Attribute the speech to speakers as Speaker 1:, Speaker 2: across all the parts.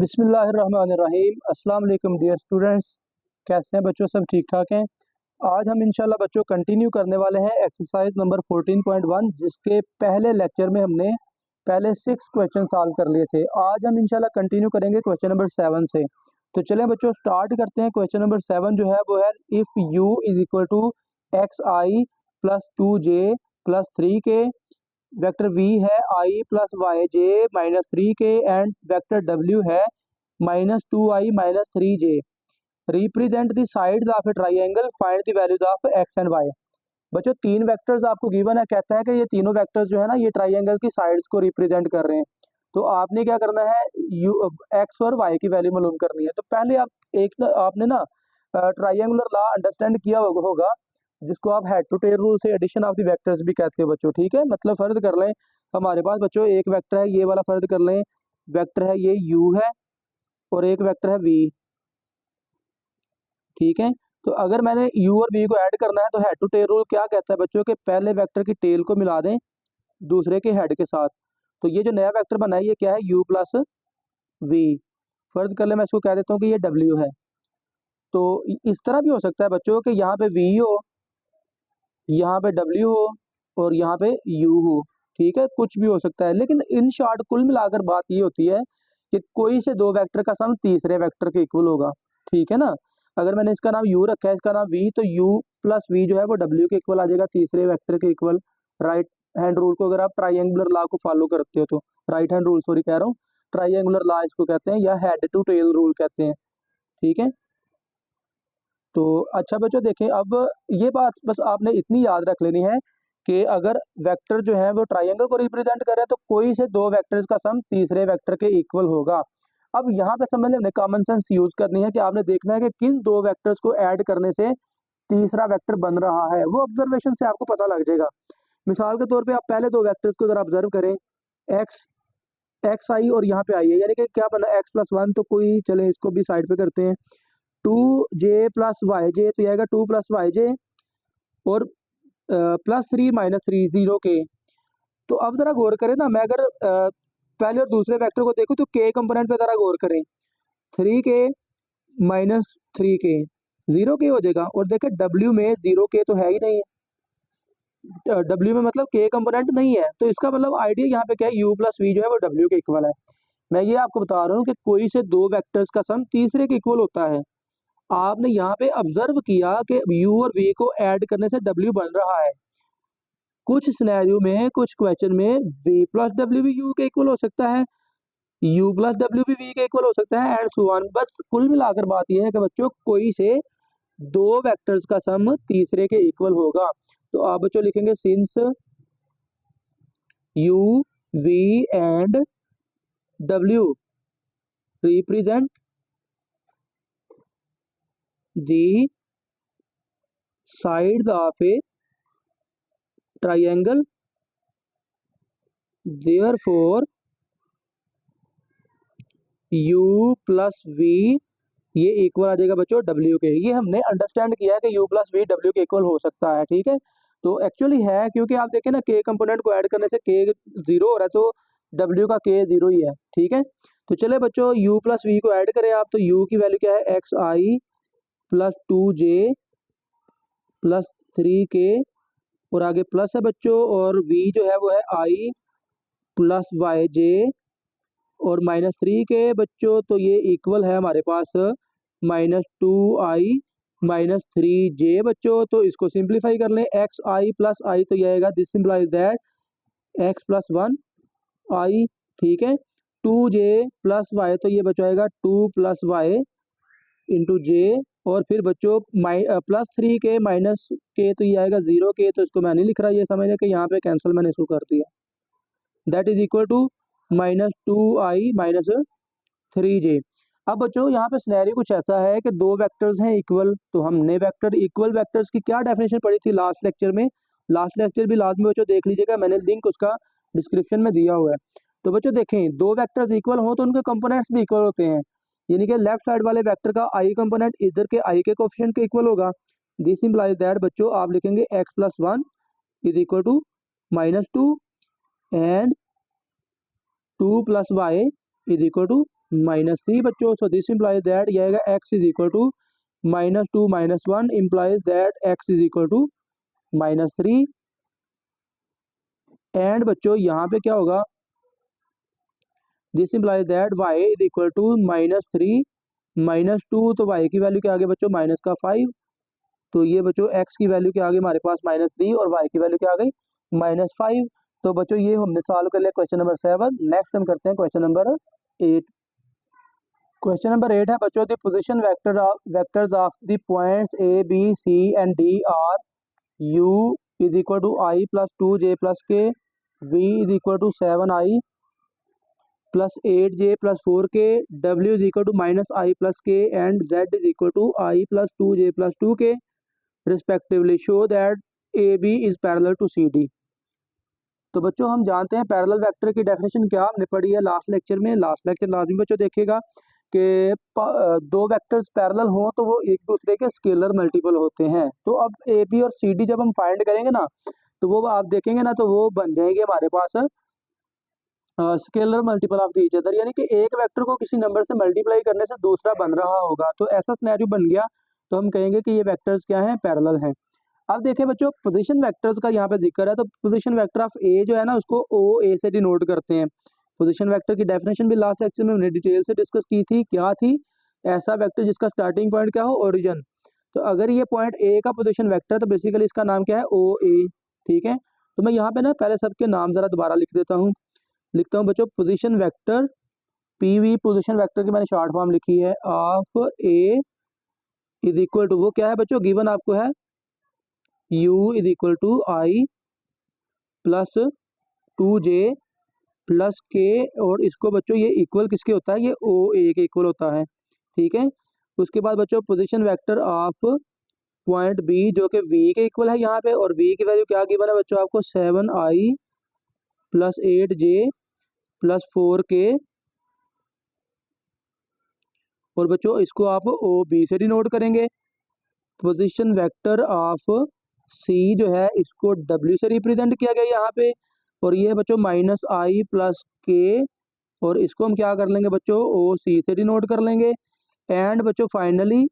Speaker 1: बिस्मिल्लाहिर्रहमानिर्रहीम। अस्सलाम वालेकुम डियर स्टूडेंट्स, कैसे हैं बच्चों? सब ठीक ठाक हैं। आज हम इंशाल्लाह बच्चों कंटिन्यू करने वाले हैं एक्सरसाइज नंबर 14.1, जिसके पहले लेक्चर में हमने पहले 6 क्वेश्चन सॉल्व कर लिए थे। आज हम इंशाल्लाह कंटिन्यू करेंगे क्वेश्चन नंबर 7 से। तो चलें बच्चों स्टार्ट करते हैं। क्वेश्चन नंबर 7 जो है वो है if u is equal to x i plus 2j plus 3k, vector v है i plus y j minus 3k and vector w है minus 2i minus 3j। Represent the sides of a triangle, find the values of x and y। बच्चों तीन vectors आपको given है, कहता है कि ये तीनों वेक्टर्स जो है ना ये ट्राइंगल की साइड्स को रिप्रेजेंट कर रहे हैं। तो आपने क्या करना है, x और y की वैल्यू मालूम करनी है। तो पहले आपने ना ट्राइंगुलर लॉ अंडरस्टैंड किया होगा, जिसको आप हेड टू टेल रूल से एडिशन ऑफ द वेक्टर्स भी कहते हैं बच्चों। ठीक है, मतलब फर्ज कर लें हमारे पास बच्चों एक वेक्टर है, ये वाला फर्ज कर लें वेक्टर है ये u है और एक वेक्टर है v। ठीक है, तो अगर मैंने u और v को ऐड करना है तो हेड टू टेल रूल क्या कहता है बच्चों के पहले वेक्टर की टेल को मिला दें दूसरे के हेड के साथ। तो ये जो नया वेक्टर बना है ये क्या है, u प्लस v। फर्ज कर ले मैं इसको कह देता हूँ कि ये w है। तो इस तरह भी हो सकता है बच्चों कि यहाँ पे v हो, यहाँ पे w हो और यहाँ पे u हो। ठीक है, कुछ भी हो सकता है, लेकिन इन शॉर्ट कुल मिलाकर बात ये होती है कि कोई से दो वेक्टर का सम तीसरे वेक्टर के इक्वल होगा। ठीक है ना, अगर मैंने इसका नाम u रखा है, इसका नाम v, तो u प्लस v जो है वो w के इक्वल आ जाएगा, तीसरे वेक्टर के इक्वल। राइट हैंड रूल को अगर आप ट्राइंगुलर लॉ को फॉलो करते हो तो, राइट हैंड रूल सॉरी कह रहा हूँ, ट्राइंगुलर लॉ इसको कहते हैं या हेड टू टेल रूल कहते हैं। ठीक है, तो अच्छा बच्चों देखें, अब ये बात बस आपने इतनी याद रख लेनी है कि अगर वेक्टर जो है वो ट्राइंगल को रिप्रेजेंट कर रहे हैं तो कोई से दो वेक्टर्स का सम तीसरे वेक्टर के इक्वल होगा। अब यहाँ पे समझ लें कॉमन सेंस यूज करनी है कि आपने देखना है कि किन दो वेक्टर्स को ऐड करने से तीसरा वेक्टर बन रहा है, वो ऑब्जर्वेशन से आपको पता लग जाएगा। मिसाल के तौर पे आप पहले दो वेक्टर्स को जरा ऑब्जर्व करें, एक्स एक्स आई और यहाँ पे आई है, यानी कि क्या बना एक्स प्लस वन। तो कोई चले इसको भी साइड पे करते हैं, 2j प्लस वाई जे, तो ये आएगा 2 प्लस वाई जे और प्लस 3 माइनस 3 0 के। तो अब जरा गौर करें ना, मैं अगर पहले और दूसरे वेक्टर को देखूं तो के कंपोनेंट पे जरा गौर करें, 3k माइनस 3k 0k हो जाएगा। और देखें w में 0k तो है ही नहीं है, w में मतलब k कंपोनेंट नहीं है, तो इसका मतलब आइडिया यहाँ पे क्या है, u प्लस v जो है वो w के इक्वल है। मैं ये आपको बता रहा हूँ कि कोई से दो वेक्टर्स का सम तीसरे के इक्वल होता है। आपने यहाँ पे ऑब्जर्व किया कि u और v को ऐड करने से w बन रहा है। कुछ सिनेरियो में, कुछ क्वेश्चन में v प्लस w भी u के इक्वल हो सकता है, u प्लस w भी v के इक्वल हो सकता है, एंड सो ऑन। बस कुल मिलाकर बात यह है कि बच्चों कोई से दो वेक्टर्स का सम तीसरे के इक्वल होगा। तो आप बच्चों लिखेंगे since u v and w represent the sides of a triangle, therefore u plus v ये इक्वल आ जाएगा बच्चों w के। ये हमने अंडरस्टैंड किया है कि u प्लस v w के इक्वल हो सकता है। ठीक है, तो एक्चुअली है, क्योंकि आप देखें ना k कंपोनेंट को ऐड करने से k 0 हो रहा है, तो w का k 0 ही है। ठीक है, तो चले बच्चों u प्लस v को ऐड करें आप, तो u की वैल्यू क्या है, x i plus 2j plus 3k और आगे प्लस है बच्चों, और v जो है वो है i प्लस वाई जे और माइनस 3k बच्चों। तो ये इक्वल है हमारे पास माइनस 2i माइनस 3j बच्चों। तो इसको सिंप्लीफाई कर लें, एक्स आई प्लस आई, तो ये आएगा this simplifies that x plus 1i। ठीक है, 2j प्लस वाई, तो ये बच्चों आएगा 2 प्लस वाई इंटू जे, और फिर बच्चों प्लस 3k माइनस k, तो ये आएगा 0k। तो इसको मैं नहीं लिख रहा, ये समझ लें कि यहाँ पे कैंसिल मैंने इसको कर दिया, that is equal to minus 2i minus 3j। अब बच्चों यहाँ पे सिनेरियो कुछ ऐसा है कि दो वेक्टर्स हैं इक्वल, तो हमने वेक्टर इक्वल वेक्टर्स की क्या डेफिनेशन पढ़ी थी लास्ट लेक्चर में। लास्ट लेक्चर भी लाजमी बच्चों देख लीजिएगा, मैंने लिंक उसका डिस्क्रिप्शन में दिया हुआ है। तो बच्चों देखें, दो वेक्टर्स इक्वल हो तो उनके कंपोनेंट्स भी इक्वल होते हैं, यानी कि लेफ्ट साइड वाले वेक्टर का आई कंपोनेंट इधर के आई के कोफिशिएंट के इक्वल होगा। दिस इंप्लाइज दैट बच्चों आप लिखेंगे x plus 1 is equal to minus 2 and 2 plus y is equal to -3 बच्चों। सो दिस इम्प्लाइज दैट ये आएगा x is equal to -2 -1 implies that x is equal to -3। And बच्चों यहाँ पे क्या होगा, this implies that y is equal to -3 -2, तो y की वैल्यू क्या आ गई बच्चों -5। तो ये बच्चों x की वैल्यू क्या आ गई हमारे पास -3 और y की वैल्यू क्या आ गई -5। तो बच्चों ये हमने सॉल्व कर लिया क्वेश्चन नंबर 7। नेक्स्ट हम करते हैं क्वेश्चन नंबर 8। क्वेश्चन नंबर 8 है बच्चों, the position vectors of the points a b c and d are u is equal to i plus 2j plus k, v is equal to 7i plus 8j plus 4k, w is equal to -i plus k and z is equal to i plus 2j plus 2k respectively. Show that A B is parallel to C D. तो बच्चों हम जानते हैं parallel vector की definition क्या हमने पढ़ी है लास्ट लेक्चर में। लास्ट लेक्चर लाजमी बच्चों देखिएगा कि दो वेक्टर्स पैरेलल हों तो वो एक दूसरे के स्केलर मल्टीपल होते हैं। तो अब ए बी और सी डी जब हम फाइंड करेंगे ना, तो वो आप देखेंगे ना, तो वो बन जाएंगे हमारे पास scalar multiple of each other, यानी कि एक वेक्टर को किसी नंबर से मल्टीप्लाई करने से दूसरा बन रहा होगा। तो ऐसा सिनेरियो बन गया तो हम कहेंगे कि ये वेक्टर्स क्या हैं, पैरेलल हैं। अब देखिए बच्चों पोजीशन वेक्टर्स का यहाँ पे जिक्र है, तो पोजीशन वेक्टर ऑफ ए जो है ना उसको ओ ए से डिनोट करते हैं। पोजीशन वेक्टर की डेफिनेशन भी लास्ट लेक्चर में हमने डिटेल से डिस्कस की थी। क्या थी? ऐसा वेक्टर जिसका स्टार्टिंग पॉइंट क्या हो, ओरिजिन। तो अगर ये पॉइंट ए का पोजीशन वेक्टर है तो बेसिकली इसका नाम क्या है, ओ ए। ठीक है, तो मैं यहाँ पे ना पहले सबके नाम जरा दोबारा लिख देता हूँ। लिखता हूँ बच्चों position vector P V, position vector की मैंने शॉर्ट फॉर्म लिखी है of A is equal to, वो क्या है बच्चों गिवन आपको है u is equal to i plus 2j plus k, और इसको बच्चों ये इक्वल किसके होता है, ये ओ ए के इक्वल होता है। ठीक है, उसके बाद बच्चों position vector of point B जो कि v के इक्वल है यहाँ पे, और v की वैल्यू क्या गिवन है बच्चों आपको 7i plus 8j plus 4k, और बच्चों इसको आप ओ बी से डिनोट करेंगे। पोजीशन वेक्टर ऑफ सी जो है इसको w से रिप्रेजेंट किया गया यहाँ पे, और ये बच्चों -i प्लस के, और इसको हम क्या कर लेंगे बच्चों ओ सी से डिनोट कर लेंगे। एंड बच्चों finally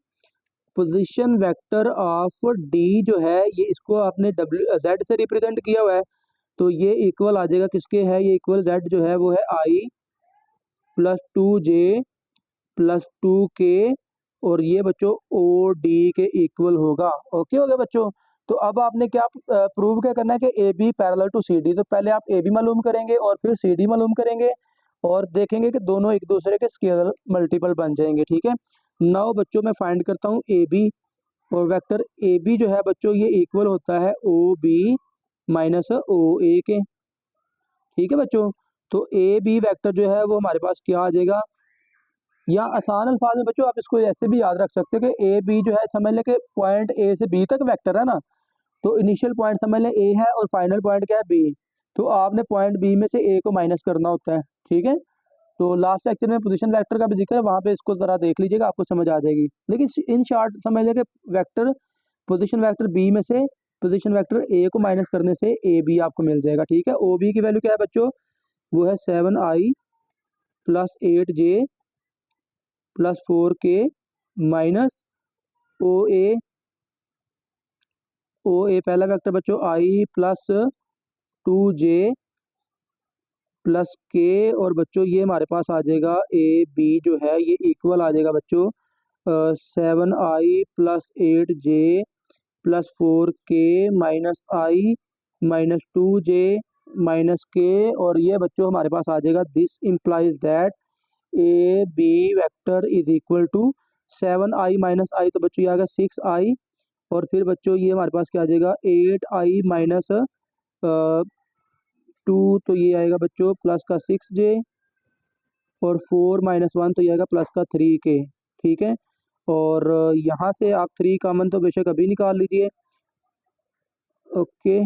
Speaker 1: position vector of D जो है ये इसको आपने z से रिप्रेजेंट किया हुआ है, तो ये इक्वल आ जाएगा किसके है, ये इक्वल z जो है वो है i plus 2j plus 2k, और ये बच्चों ओ डी के इक्वल होगा। ओके हो गया बच्चों। तो अब आपने क्या प्रूव क्या करना है कि A B parallel to C D. तो पहले आप ए बी मालूम करेंगे और फिर सी डी मालूम करेंगे, और देखेंगे कि दोनों एक दूसरे के स्केलर मल्टीपल बन जाएंगे। ठीक है, नाउ बच्चों मैं फाइंड करता हूँ ए बी, और वेक्टर ए बी जो है बच्चों ये इक्वल होता है ओ बी माइनस ओ ए के। ठीक है बच्चों, तो ए बी वेक्टर जो है वो हमारे पास क्या आ जाएगा, या आसान अल्फाज में बच्चों आप इसको ऐसे भी याद रख सकते हो कि ए बी जो है समझ लें कि पॉइंट ए से बी तक वेक्टर है ना, तो इनिशियल पॉइंट समझ लें ए है और फाइनल पॉइंट क्या है बी, तो आपने पॉइंट बी में से ए को माइनस करना होता है। ठीक है, तो लास्ट लेक्चर में पोजीशन वेक्टर का भी जिक्र है, वहाँ पे इसको ज़रा देख लीजिएगा आपको समझ आ जाएगी। लेकिन इन शॉर्ट समझ लें कि वेक्टर पोजीशन वेक्टर बी में से पोजीशन वेक्टर ए को माइनस करने से ए बी आपको मिल जाएगा। ठीक है, ओ बी की वैल्यू क्या है बच्चों, वो है 7i plus 8j plus 4k minus O A पहला वेक्टर बच्चों i plus 2j plus k, और बच्चों ये हमारे पास आ जाएगा ए बी जो है ये इक्वल आ जाएगा बच्चों 7i plus 8j plus 4k minus I minus 2j minus K, और ये बच्चों हमारे पास आ जाएगा this implies that A B vector is equal to 7i minus I, तो बच्चों ये आ गया 6i, और फिर बच्चों ये हमारे पास क्या आ जाएगा 8i माइनस 2, तो ये आएगा बच्चों प्लस का 6j, और 4 माइनस 1 तो ये आएगा प्लस का 3k। ठीक है, और यहाँ से आप 3 कॉमन तो बेशक अभी निकाल लीजिए। ओके,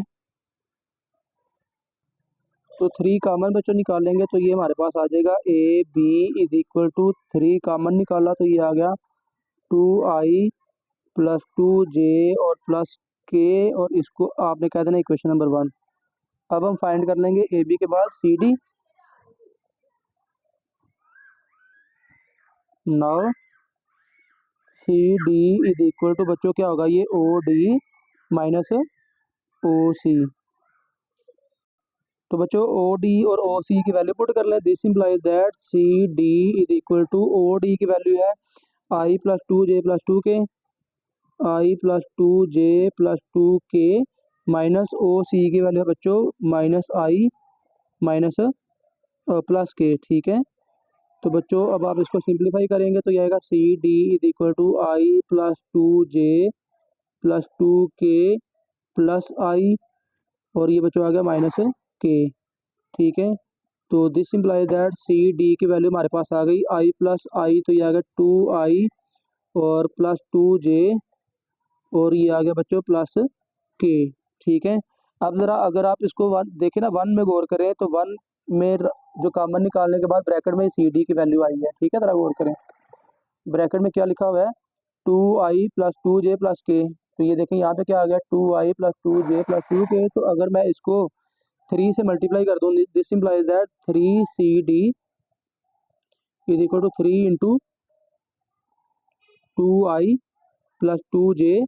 Speaker 1: तो 3 कॉमन बच्चों निकालेंगे तो ये हमारे पास आ जाएगा A B is equal to 3 common निकाला तो ये आ गया 2i प्लस 2j और प्लस k, और इसको आपने कह देना इक्वेशन नंबर 1। अब हम फाइंड कर लेंगे ए बी के बाद C D. Now C D is equal to बच्चों क्या होगा, ये ओ डी माइनस ओ सी। तो बच्चों ओ डी और ओ सी की वैल्यू पुट कर ले। This implies that C D is equal to O D की वैल्यू है i plus two j plus two k, i plus two j plus two k minus O C की value है बच्चों minus I minus plus के। ठीक है, तो बच्चों अब आप इसको सिंप्लीफाई करेंगे तो ये आएगा C D is equal to i plus two j plus two k plus i, और ये बच्चों आ गया माइनस के। ठीक है, तो this implies that C D की वैल्यू हमारे पास आ गई आई प्लस आई, तो ये आ गया टू आई और प्लस टू जे, और ये आ गया बच्चों प्लस के। ठीक है, अब ज़रा अगर आप इसको वन देखें ना, वन में गौर करें तो वन में जो कॉमन निकालने के बाद ब्रैकेट में सी डी की वैल्यू आई है। ठीक है, ज़रा गौर करें ब्रैकेट में क्या लिखा हुआ है, two i plus two j plus k. तो ये देखें यहाँ पे क्या आ गया, two i plus two j plus two k. तो अगर मैं इसको थ्री से मल्टीप्लाई कर दूँ, this implies that three C D is equal to three into two i plus two j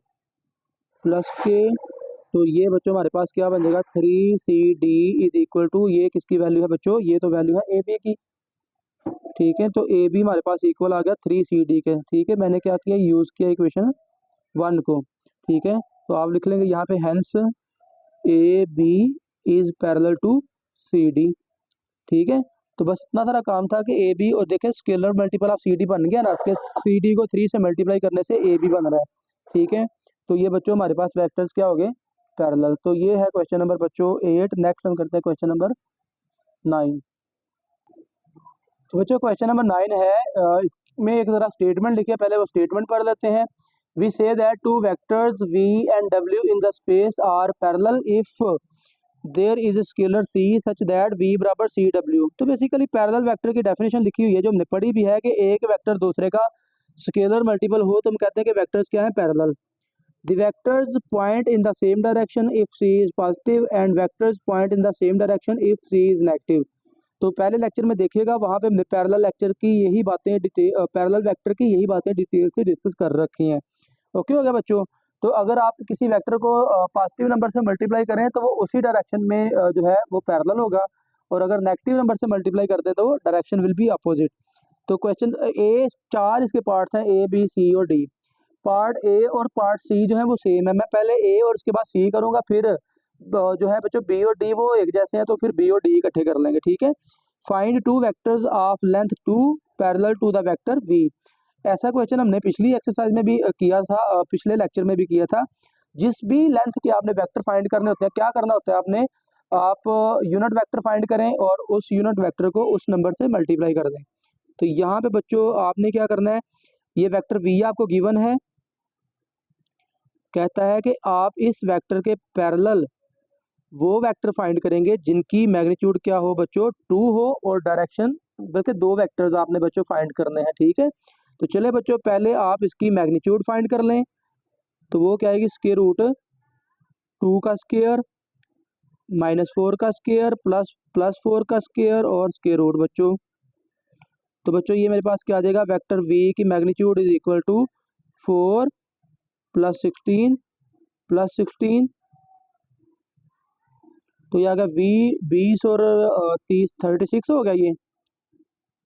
Speaker 1: plus k. तो ये बच्चों हमारे पास क्या बन जाएगा, three C D is equal to, ये किसकी वैल्यू है बच्चों, ये तो वैल्यू है ए बी की। ठीक है, तो ए बी हमारे पास इक्वल आ गया थ्री सी डी के। ठीक है, मैंने क्या किया, यूज़ किया इक्वेशन वन को। ठीक है, तो आप लिख लेंगे यहाँ पे hence A B is parallel to C D. ठीक है, तो बस इतना सारा काम था कि ए बी, और देखें scalar multiple of C D बन गया ना, सी डी को थ्री से मल्टीप्लाई करने से ए बी बन रहा है। ठीक है, तो ये बच्चों हमारे पास वेक्टर्स क्या हो गए, पैरेलल। तो ये है क्वेश्चन नंबर बच्चों 8। नेक्स्ट हम करते हैं क्वेश्चन नंबर 9। तो बच्चों क्वेश्चन नंबर 9 है, इसमें एक ज़रा स्टेटमेंट लिखिए, पहले वो स्टेटमेंट पढ़ लेते हैं। We say that two vectors v and w in the space are parallel if there is scalar c such that v बराबर सी डब्ल्यू। तो बेसिकली पैरेलल वेक्टर की डेफिनेशन लिखी हुई है जो हमने पढ़ी भी है कि एक वेक्टर दूसरे का स्केलर मल्टीपल हो तो हम कहते हैं कि वेक्टर्स क्या है, parallel. The vectors point in the same direction if c is positive and vectors point in the same direction if c is negative। तो पहले लेक्चर में देखिएगा, वहाँ पे हमने पैरेलल लेक्चर की यही बातें पैरेलल वेक्टर की यही बातें डिटेल से डिस्कस कर रखी हैं। ओके हो गया बच्चों। तो अगर आप किसी वेक्टर को पॉजिटिव नंबर से मल्टीप्लाई करें तो वो उसी डायरेक्शन में जो है वो पैरेलल होगा, और अगर नेगेटिव नंबर से मल्टीप्लाई करते हैं तो वो डायरेक्शन विल बी अपोजिट। तो क्वेश्चन ए, चार इसके पार्ट्स हैं, ए बी सी और डी। पार्ट ए और पार्ट सी जो है वो सेम है। मैं पहले ए और उसके बाद सी करूंगा, फिर जो है बच्चों बी और डी वो एक जैसे हैं तो फिर बी और डी इकट्ठे कर लेंगे। ठीक है, find two vectors of length two parallel to the vector v. ऐसा क्वेश्चन हमने पिछली एक्सरसाइज में भी किया था, पिछले लेक्चर में भी किया था। जिस भी लेंथ के आपने वेक्टर फाइंड करने होते हैं, क्या करना होता है आपने, आप यूनिट वेक्टर फाइंड करें और उस यूनिट वेक्टर को उस नंबर से मल्टीप्लाई कर दें। तो यहाँ पे बच्चों आपने क्या करना है, ये वेक्टर वी आपको गिवन है, कहता है कि आप इस वेक्टर के पैरेलल वो वेक्टर फाइंड करेंगे जिनकी मैग्नीट्यूड क्या हो बच्चों, टू हो, और डायरेक्शन, बल्कि दो वेक्टर्स आपने बच्चों फाइंड करने हैं। ठीक है, तो चले बच्चों पहले आप इसकी मैग्नीट्यूड फाइंड कर लें। तो वो क्या आएगी, स्क्वायर रूट टू का स्क्वायर माइनस फोर का स्क्वायर प्लस फोर का स्क्वायर और स्क्वायर रूट बच्चों। तो बच्चों ये मेरे पास क्या आ जाएगा, वेक्टर v की magnitude is equal to 4 plus 16 plus 16। तो ये आ गया v 20 और 30 36 हो गया ये।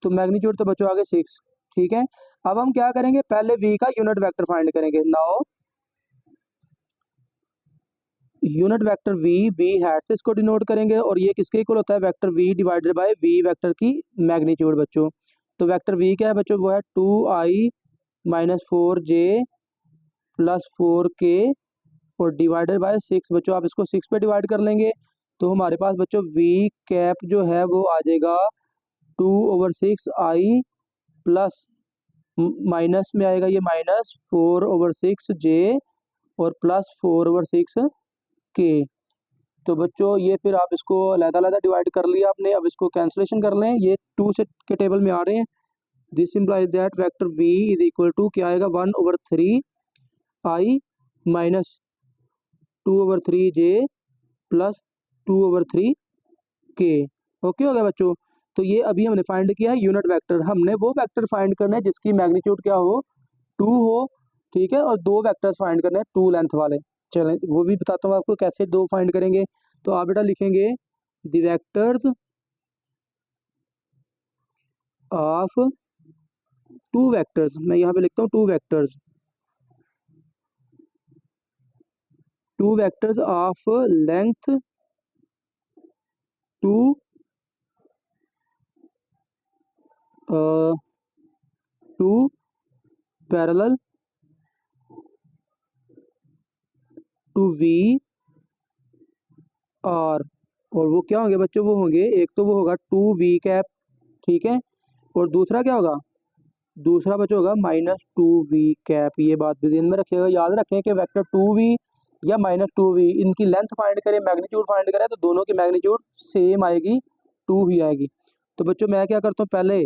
Speaker 1: तो मैग्नीट्यूड तो बच्चों आ गए 6। ठीक है, अब हम क्या करेंगे, पहले v का यूनिट वेक्टर फाइंड करेंगे। Now unit vector v hat से इसको डिनोट करेंगे, और ये किसके इक्वल होता है, vector v divided by v vector की मैग्नीट्यूड बच्चों। तो वेक्टर v क्या है बच्चों, वो है 2i minus 4j plus 4k और डिवाइडेड बाय 6 बच्चों। आप इसको 6 पे डिवाइड कर लेंगे तो हमारे पास बच्चों v कैप जो है वो आ जाएगा 2/6i प्लस माइनस में आएगा ये माइनस 4/6j और प्लस 4/6k। तो बच्चों ये फिर आप इसको अलग-अलग डिवाइड कर लिया आपने, अब इसको कैंसलेशन कर लें, ये 2 से के टेबल में आ रहे हैं। This implies that vector v is equal to क्या आएगा, 1/3i minus 2/3j plus 2/3k। Okay हो गया बच्चों। तो ये अभी हमने फाइंड किया है यूनिट वेक्टर। हमने वो वेक्टर फाइंड करना है जिसकी मैग्नीट्यूड क्या हो, 2 हो, ठीक है। और 2 वेक्टर्स फाइंड करने हैं 2 लेंथ वाले। चलें वो भी बताता हूँ आपको कैसे 2 फाइंड करेंगे। तो आप बेटा लिखेंगे द वेक्टर्स ऑफ 2 वेक्टर्स। मैं यहाँ पे लिखता हूँ 2 vectors, 2 vectors of length 2 2 parallel to v are. और वो क्या होंगे बच्चों, वो होंगे एक तो वो होगा 2 वी कैप, ठीक है। और दूसरा क्या होगा, दूसरा बच्चों होगा -2 वी कैप। ये बात भी ध्यान में रखिएगा, याद रखें कि वेक्टर 2 वी या -2 वी, इनकी लेंथ फाइंड करें, मैग्नीट्यूड फाइंड करें, तो दोनों की मैग्नीट्यूड सेम आएगी, 2 ही आएगी। तो बच्चों मैं क्या करता हूँ, पहले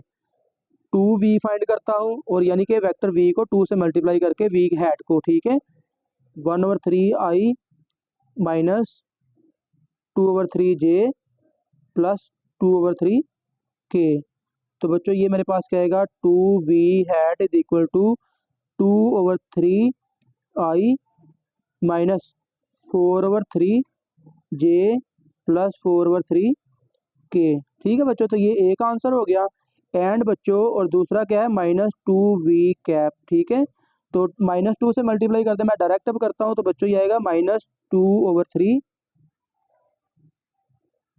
Speaker 1: 2 वी फाइंड करता हूँ, और यानी कि वेक्टर वी को 2 से मल्टीप्लाई करके वी हैट को, ठीक है, 1/3 i -2/3 j प्लस 2/3 k। तो बच्चों ये मेरे पास क्या आएगा, 2 v hat is equal to 2/3 i -4/3 j plus 4/3 k। ठीक है बच्चों, तो ये एक आंसर हो गया। एंड बच्चों और दूसरा क्या है, -2 वी कैप, ठीक है। तो -2 से मल्टीप्लाई करते मैं डायरेक्ट अब करता हूँ, तो बच्चों ये आएगा -2/3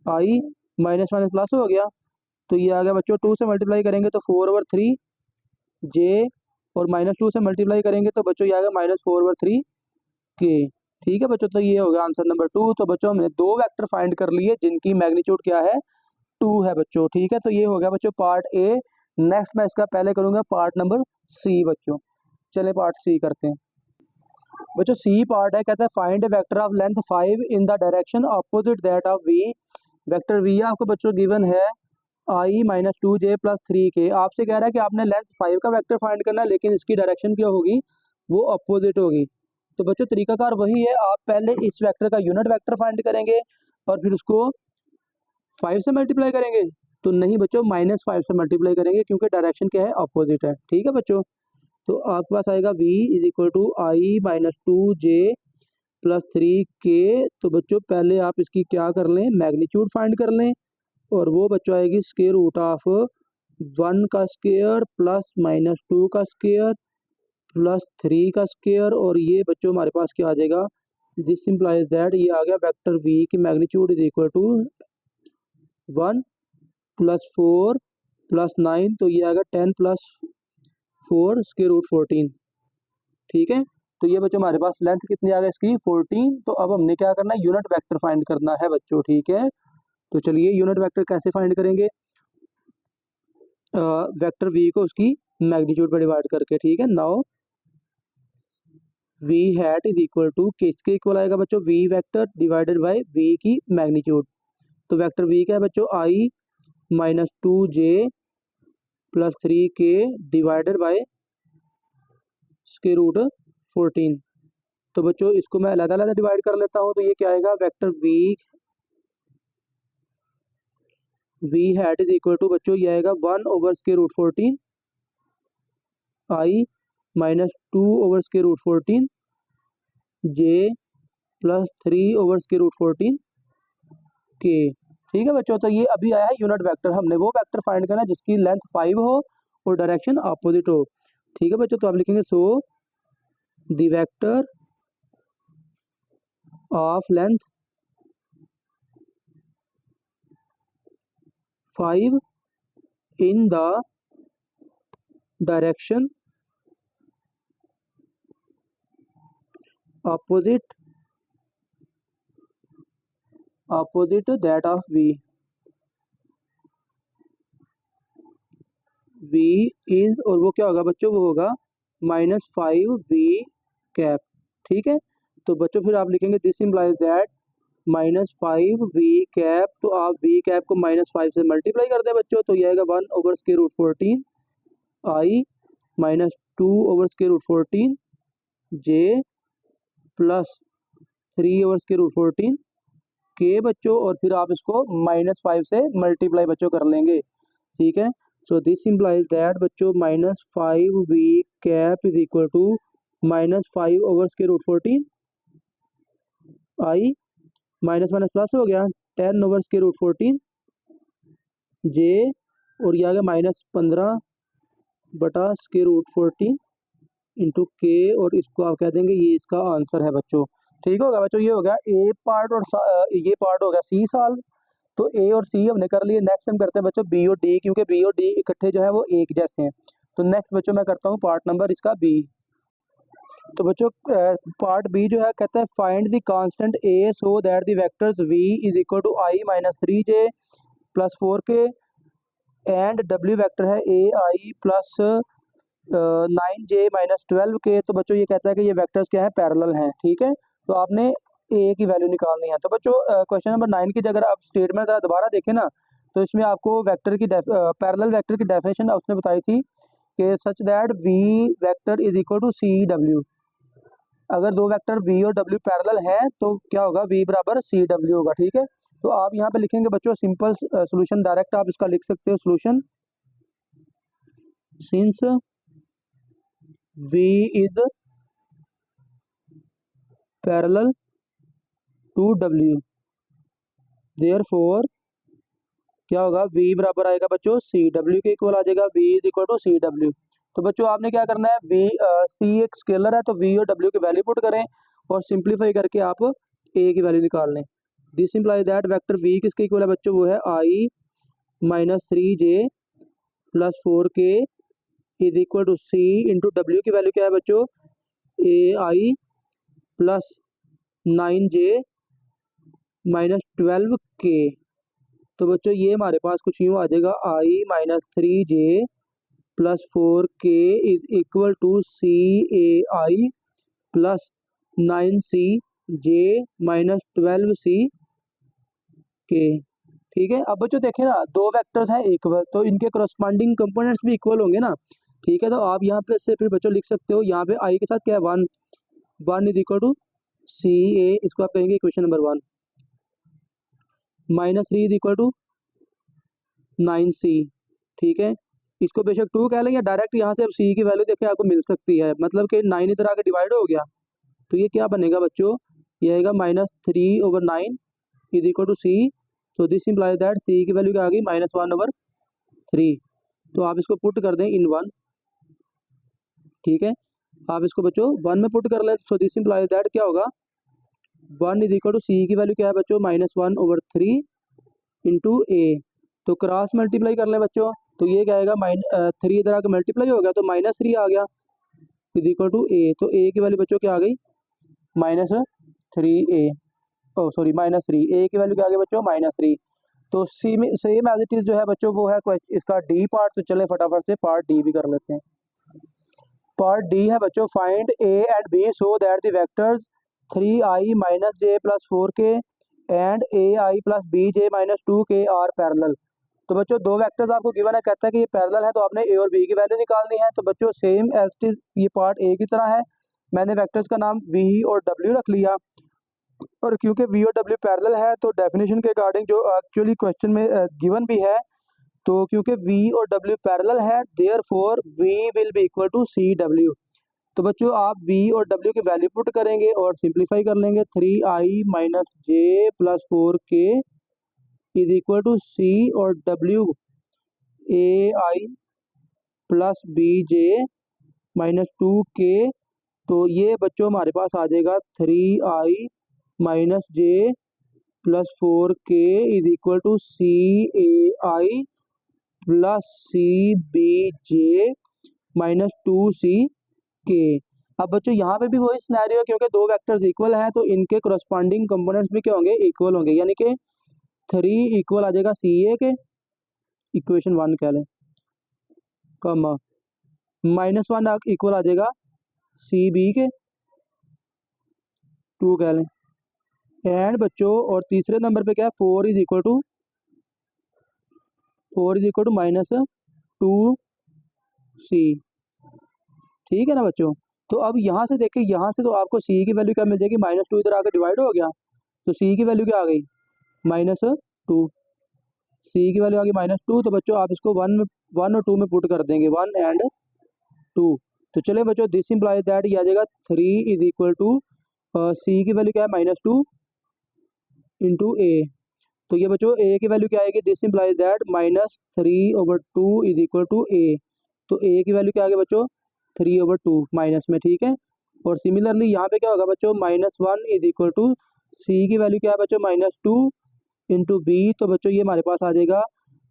Speaker 1: i माइनस माइनस प्लस हो गया। तो ये आ गया बच्चों, 2 से मल्टीप्लाई करेंगे तो 4/3 j, और -2 से मल्टीप्लाई करेंगे तो बच्चों ये आएगा -4/3 k। ठीक है बच्चों, तो ये हो गया आंसर नंबर 2। तो बच्चों हमने 2 वेक्टर फाइंड कर लिए जिनकी मैग्नीट्यूड क्या है, 2 है बच्चों। ठीक है, तो ये हो गया बच्चों पार्ट ए। नेक्स्ट मैं इसका पहले करूंगा पार्ट नंबर सी बच्चों। चले पार्ट सी करते हैं बच्चों। सी पार्ट है, कहता है find a vector of length 5 in the direction opposite that of v. Vector v आपको बच्चों गिवन है i -2j प्लस 3k। आपसे कह रहा है कि आपने लेंथ 5 का वेक्टर फाइंड करना है, लेकिन इसकी डायरेक्शन क्या होगी, वो अपोजिट होगी। तो बच्चों तरीकाकार वही है, आप पहले इस वेक्टर का यूनिट वेक्टर फाइंड करेंगे और फिर उसको 5 से मल्टीप्लाई करेंगे। तो नहीं बच्चों, -5 से मल्टीप्लाई करेंगे, क्योंकि डायरेक्शन क्या है, अपोजिट है। ठीक है बच्चों, तो आपके पास आएगा v is equal to i -2j plus 3k। तो बच्चों पहले आप इसकी क्या कर लें, मैग्नीट्यूड फाइंड कर लें, और वो बच्चों आएगी स्क्वायर रूट ऑफ 1 का स्क्वायर प्लस -2 का स्क्वायर प्लस 3 का स्क्वायर। और ये बच्चों हमारे पास क्या आ जाएगा, दिस इम्प्लाइज दैट, ये आ गया वेक्टर v की magnitude is equal to 1 plus 4 plus 9, तो ये आएगा 10 प्लस 4 स्क्वायर रूट 14। ठीक है, तो ये बच्चों हमारे पास लेंथ कितनी आ गई इसकी, 14। तो अब हमने क्या करना है, यूनिट वेक्टर फाइंड करना है बच्चों। ठीक है, तो चलिए यूनिट वेक्टर कैसे फाइंड करेंगे, वेक्टर v को उसकी मैग्नीट्यूड पर डिवाइड करके। ठीक है, now v hat is equal to, किसके इक्वल आएगा बच्चों, v vector divided by v की मैग्नीट्यूड। तो वेक्टर v क्या है बच्चों, i -2j plus 3k divided by square root 14। तो बच्चों इसको मैं अलग अलग डिवाइड कर लेता हूँ, तो ये क्या आएगा, vector v hat is equal to बच्चों ये आएगा 1 over square root 14 i -2 over square root 14 j plus 3 over square root 14 k। ठीक है बच्चों, तो ये अभी आया है यूनिट वेक्टर। हमने वो वेक्टर फाइंड करना है जिसकी लेंथ 5 हो और डायरेक्शन अपोजिट हो। ठीक है बच्चों, तो आप लिखेंगे so the vector of length 5 in the direction opposite that of v is, और वो क्या होगा बच्चों, वो होगा -5v कैप। ठीक है, तो बच्चों फिर आप लिखेंगे this implies that -5v cap. तो आप v कैप को -5 से मल्टीप्लाई कर दें बच्चों, तो ये आएगा 1 over square root 14 i -2 over square root 14 j plus 3 over square root 14 के बच्चों। और फिर आप इसको -5 से मल्टीप्लाई बच्चों कर लेंगे। ठीक है। सो दिस इम्प्लाइज दैट बच्चों -5v cap is equal to -5/√14 i minus minus plus हो गया 10/√14 जे और ये आ गया -15/√14 इंटू के और इसको आप कह देंगे ये इसका आंसर है बच्चों। ठीक होगा बच्चों, ये हो गया ए पार्ट और ये पार्ट हो गया सी सॉल्व। तो ए और सी हमने कर लिए। नेक्स्ट हम करते हैं बच्चों बी और डी, क्योंकि बी और डी इकट्ठे जो है वो एक जैसे हैं। तो नेक्स्ट बच्चों मैं करता हूँ पार्ट नंबर इसका बी। तो बच्चों पार्ट बी जो है कहता है find the constant a so that the vectors v is equal to i minus 3j plus 4k and डब्ल्यू वेक्टर है a I plus 9j minus 12k। तो बच्चों ये कहता है कि ये वेक्टर्स क्या है, पैरेलल हैं। ठीक है, तो आपने ए की वैल्यू निकालनी है। तो बच्चों क्वेश्चन नंबर 9 की अगर आप स्टेटमेंट दोबारा देखें ना, तो इसमें आपको वेक्टर की पैरेलल वेक्टर की डेफिनेशन उसने बताई थी कि such that v vector is equal to c डब्ल्यू। अगर दो वेक्टर v और w पैरेलल हैं तो क्या होगा, v बराबर सी डब्ल्यू होगा। ठीक है, तो आप यहाँ पे लिखेंगे बच्चों सिंपल सोल्यूशन, डायरेक्ट आप इसका लिख सकते हो solution. Since v is parallel to w therefore क्या होगा, v बराबर आएगा बच्चों सी डब्ल्यू के इक्वल आ जाएगा, v is equal to c डब्ल्यू। तो बच्चों आपने क्या करना है, v c एक स्केलर है तो v और w की वैल्यू पुट करें और सिंप्लीफाई करके आप a की वैल्यू निकाल लें। This implies that vector v किसके इक्वल है बच्चों, वो है i minus 3j plus 4k is equal to c into डब्ल्यू की वैल्यू क्या है बच्चों, ए आई प्लस 9j माइनस 12k। तो बच्चों ये हमारे पास कुछ यूँ आ जाएगा i minus 3j plus 4k is equal to C A I plus 9c j minus 12c के। ठीक है, अब बच्चों देखें ना, दो वेक्टर्स हैं इक्वल तो इनके करस्पॉन्डिंग कंपोनेंट्स भी इक्वल होंगे ना। ठीक है, तो आप यहाँ पे से फिर बच्चों लिख सकते हो, यहाँ पे i के साथ क्या है 1 is equal to C a, इसको आप कहेंगे equation number 1, minus 3 is equal to 9c। ठीक है, इसको बेशक 2 कह लें या डायरेक्ट यहाँ से अब c की वैल्यू देखें आपको मिल सकती है, मतलब कि 9 इधर आके डिवाइड हो गया तो ये क्या बनेगा बच्चों, ये आएगा -3/9 इज इक्वल टू सी। तो दिस इम्प्लाइज दैट सी की वैल्यू क्या आ गई -1/3। तो आप इसको पुट कर दें इन 1। ठीक है, आप इसको बच्चों 1 में पुट कर लें। सो दिस इम्प्लाइज दैट क्या होगा, 1 इज इक्वल टू सी की वैल्यू क्या है बच्चों -1/3 इंटू ए। तो क्रॉस मल्टीप्लाई कर लें बच्चों, तो ये क्या आएगा 3 इधर आकर मल्टीप्लाई हो गया तो -3 आ गया इज इक्वल टू ए। तो ए की वैल्यू बच्चों क्या आ गई -3a, ओ सॉरी -3, ए की वैल्यू क्या आ गई बच्चों -3। तो सेम एज इट इज जो है बच्चों वो है इसका डी पार्ट। तो चले फटाफट से पार्ट डी भी कर लेते हैं। पार्ट डी है बच्चों find a and b so that the vectors 3i minus j plus 4k and a I plus B J minus 2k are parallel. तो बच्चों दो वेक्टर्स आपको गिवन है, कहता है कि ये पैरेलल है तो आपने ए और बी की वैल्यू निकालनी है। तो बच्चों सेम एज इट इज ये पार्ट ए की तरह है, मैंने वेक्टर्स का नाम वी और डब्ल्यू रख लिया और क्योंकि वी और डब्ल्यू पैरेलल है तो डेफिनेशन के अकॉर्डिंग जो एक्चुअली क्वेश्चन में गिवन भी है, तो क्योंकि v और w पैरेलल है therefore v will be equal to c डब्ल्यू। तो बच्चों आप v और w की वैल्यू पुट करेंगे और सिंप्लीफाई कर लेंगे, 3i minus J plus 4k is equal to C और w A I plus B J minus 2k। तो ये बच्चों हमारे पास आ जाएगा 3i minus J plus 4k is equal to C A I plus C B J minus 2c K. अब बच्चों यहाँ पे भी वही सिनेरियो है, क्योंकि दो वेक्टर्स इक्वल हैं तो इनके करस्पॉन्डिंग कंपोनेंट्स भी क्या होंगे, इक्वल होंगे, यानी कि 3 इक्वल आ जाएगा सी ए के, इक्वेशन 1 कह लें, कमा -1 इक्वल आ जाएगा सी बी के 2 कह लें। एंड बच्चों और तीसरे नंबर पे क्या है 4 इज इक्वल टू -2c। ठीक है ना बच्चों, तो अब यहाँ से देखिए, यहाँ से तो आपको c की वैल्यू क्या मिल जाएगी, -2 इधर आकर डिवाइड हो गया तो c की वैल्यू क्या आ गई -2। सी की वैल्यू आ गई -2, तो बच्चों आप इसको वन और टू में पुट कर देंगे, 1 एंड 2। तो चलिए बच्चों, दिस इंप्लाइज दैट ये आ जाएगा 3 इज इक्वल टू सी की वैल्यू क्या है -2 इंटू ए। तो ये बच्चों ए की वैल्यू क्या आएगी, this implies that -3/2 is equal to A. तो ए की वैल्यू क्या आ गई बच्चों, 3/2 माइनस में, ठीक है। और सिमिलरली यहाँ पे क्या होगा बच्चों, -1 इज इक्वल टू सी की वैल्यू क्या है बच्चों, -2 इंटू बी। तो बच्चों ये हमारे पास आ जाएगा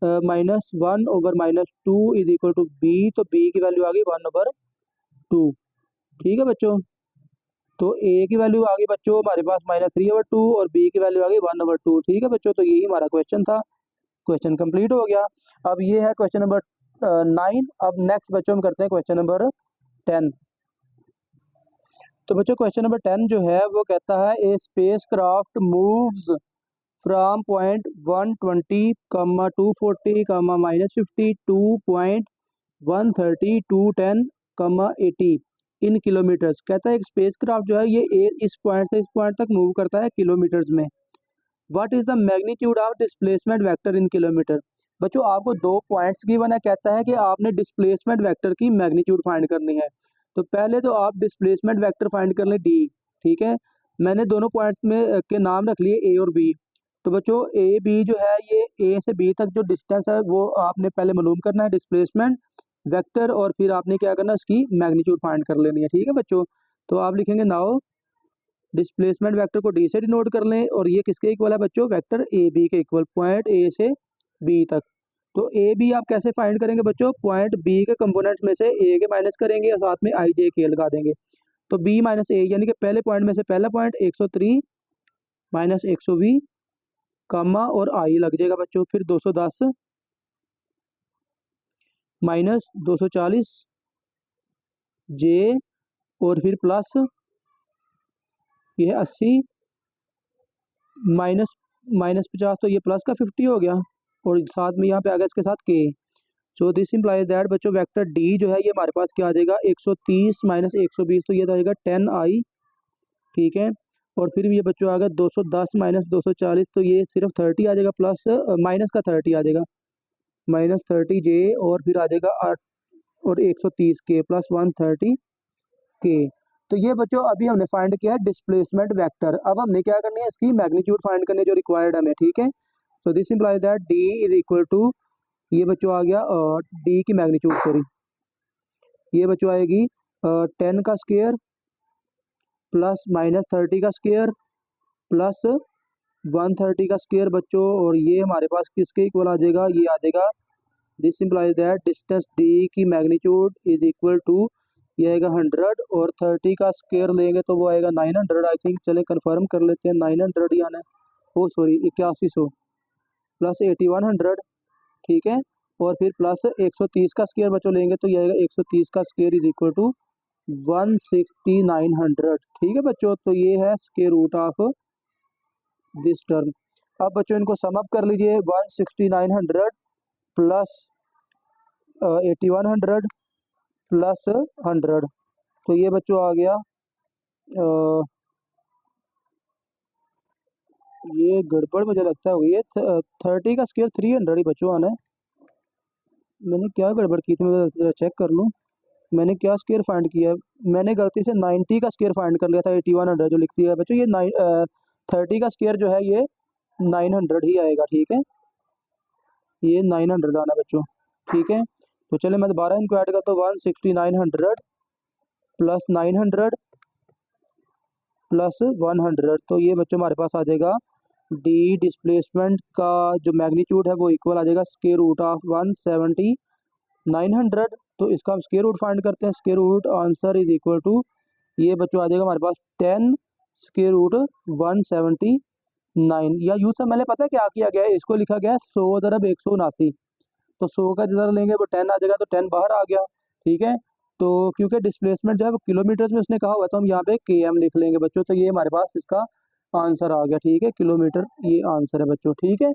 Speaker 1: -1/-2 इज इक्वल टू बी। तो बी की वैल्यू आ गई 1/2, ठीक है बच्चों। तो ए की वैल्यू आ गई बच्चों हमारे पास -3/2 और बी की वैल्यू आ गई 1/2, ठीक है बच्चों। तो यही हमारा क्वेश्चन था, क्वेश्चन कंप्लीट हो गया। अब ये है क्वेश्चन नंबर 9। अब नेक्स्ट बच्चों हम करते हैं क्वेश्चन नंबर 10। तो बच्चों क्वेश्चन नंबर 10 जो है वो कहता है a spacecraft moves from point 120, 240, -50 to point 130, 210, 80 in kilometers. कहता है एक स्पेस क्राफ्ट जो है ये इस पॉइंट से इस पॉइंट तक मूव करता है किलोमीटर्स में। What is the magnitude of displacement vector in kilometre. बच्चों आपको दो पॉइंट्स गिवन है, कहता है कि आपने डिस्प्लेसमेंट वेक्टर की मैग्नीट्यूड फाइंड करनी है। तो पहले तो आप डिस्प्लेसमेंट वेक्टर फाइंड कर लें डी, ठीक है। मैंने दोनों पॉइंट्स में के नाम रख लिए ए और बी। तो बच्चों ए बी जो है ये ए से बी तक जो डिस्टेंस है वो आपने पहले मालूम करना है डिस्प्लेसमेंट वेक्टर, और फिर आपने क्या करना है उसकी मैग्नीट्यूड फाइंड कर लेनी है, ठीक है बच्चों। तो आप लिखेंगे नाउ डिस्प्लेसमेंट वेक्टर को डी से डिनोट कर लें, और ये किसके इक्वल है बच्चों, वेक्टर ए बी के इक्वल, पॉइंट ए से बी तक। तो ए बी आप कैसे फाइंड करेंगे बच्चों, पॉइंट बी के कंपोनेंट्स में से ए के माइनस करेंगे और साथ में आई जे के लगा देंगे। तो बी माइनस ए यानी कि पहले पॉइंट में से पहला पॉइंट 103 माइनस 120 कामा और आई लग जाएगा बच्चों, फिर 210 माइनस 240 जे और फिर प्लस ये 80 माइनस -50, तो ये प्लस का 50 हो गया, और साथ में यहाँ पे आ गया इसके साथ के। सो दिस इम्प्लाइज दैट बच्चों वेक्टर डी जो है ये हमारे पास क्या आ जाएगा, 130 माइनस 120, तो ये आ जाएगा 10 आई, ठीक है। और फिर ये बच्चों आ गया 210 माइनस 240, तो ये सिर्फ 30 आ जाएगा, प्लस माइनस का 30 आ जाएगा, -30 जे और फिर आ जाएगा 8 और 130 के प्लस 130 के। तो ये बच्चों अभी हमने फाइंड किया है डिस्प्लेसमेंट वेक्टर। अब हमने क्या करनी है, इसकी मैग्नीट्यूड फाइंड करनी है जो रिक्वायर्ड हमें, ठीक है। So this implies that d is equal to, ये बच्चों आ गया डी की मैग्नीट्यूड, सॉरी ये बच्चों आएगी 10 का स्क्वायर प्लस -30 का स्क्वायर प्लस 130 का स्क्वायर बच्चों, और ये हमारे पास किसके इक्वल आ जाएगा, ये आ जाएगा this implies that distance D की मैग्नीट्यूड इज इक्वल टू, ये आएगा 100 और 30 का स्क्वायर लेंगे तो वो आएगा 900 आई थिंक। चलें कंफर्म कर लेते हैं, 900 ही आना है, ओ सॉरी 8100 प्लस 8100, ठीक है। और फिर प्लस 130 का स्क्वायर बच्चों लेंगे तो ये आएगा 130 का स्क्वायर इज इक्वल टू 16900, ठीक है बच्चों। तो ये है square root of this term. अब बच्चों इनको सम अप कर लीजिए, 16900 प्लस 8100 प्लस 100, तो ये बच्चों आ गया ये गड़बड़ मुझे लगता है हुई है, 30 का स्क्वायर 300 ही बच्चों आना है। मैंने क्या गड़बड़ की थी, मैं चेक कर लूँ मैंने क्या स्क्वायर फाइंड किया। मैंने गलती से 90 का स्क्वायर फाइंड कर लिया था, 8100 जो लिख दिया है बच्चों। ये 30 का स्क्वायर जो है ये 900 ही आएगा, ठीक है। ये 900 आना बच्चों, ठीक है। तो चले मैं दोबारा इनको ऐड करता हूँ, 16900 प्लस 900 प्लस 100, तो ये बच्चों हमारे पास आ जाएगा डी डिस्प्लेसमेंट का जो मैग्नीट्यूड है वो इक्वल आ जाएगा स्क्वायर रूट ऑफ 170 900। तो इसका हम स्क्वायर रूट फाइंड करते हैं, square root answer is equal to, ये बच्चों आ जाएगा हमारे पास 10 स्क्वायर रूट 179, या यूँ से मैंने पता है क्या किया गया है, इसको लिखा गया है 100 × 179। तो 100 का जिधर लेंगे वो 10 आ जाएगा, तो 10 बाहर आ गया, ठीक है। तो क्योंकि डिस्प्लेसमेंट जो है वो किलोमीटर्स में उसने कहा हुआ, तो हम यहाँ पे km लिख लेंगे बच्चों। तो ये हमारे पास इसका आंसर आ गया, ठीक है, किलोमीटर ये आंसर है बच्चों, ठीक है।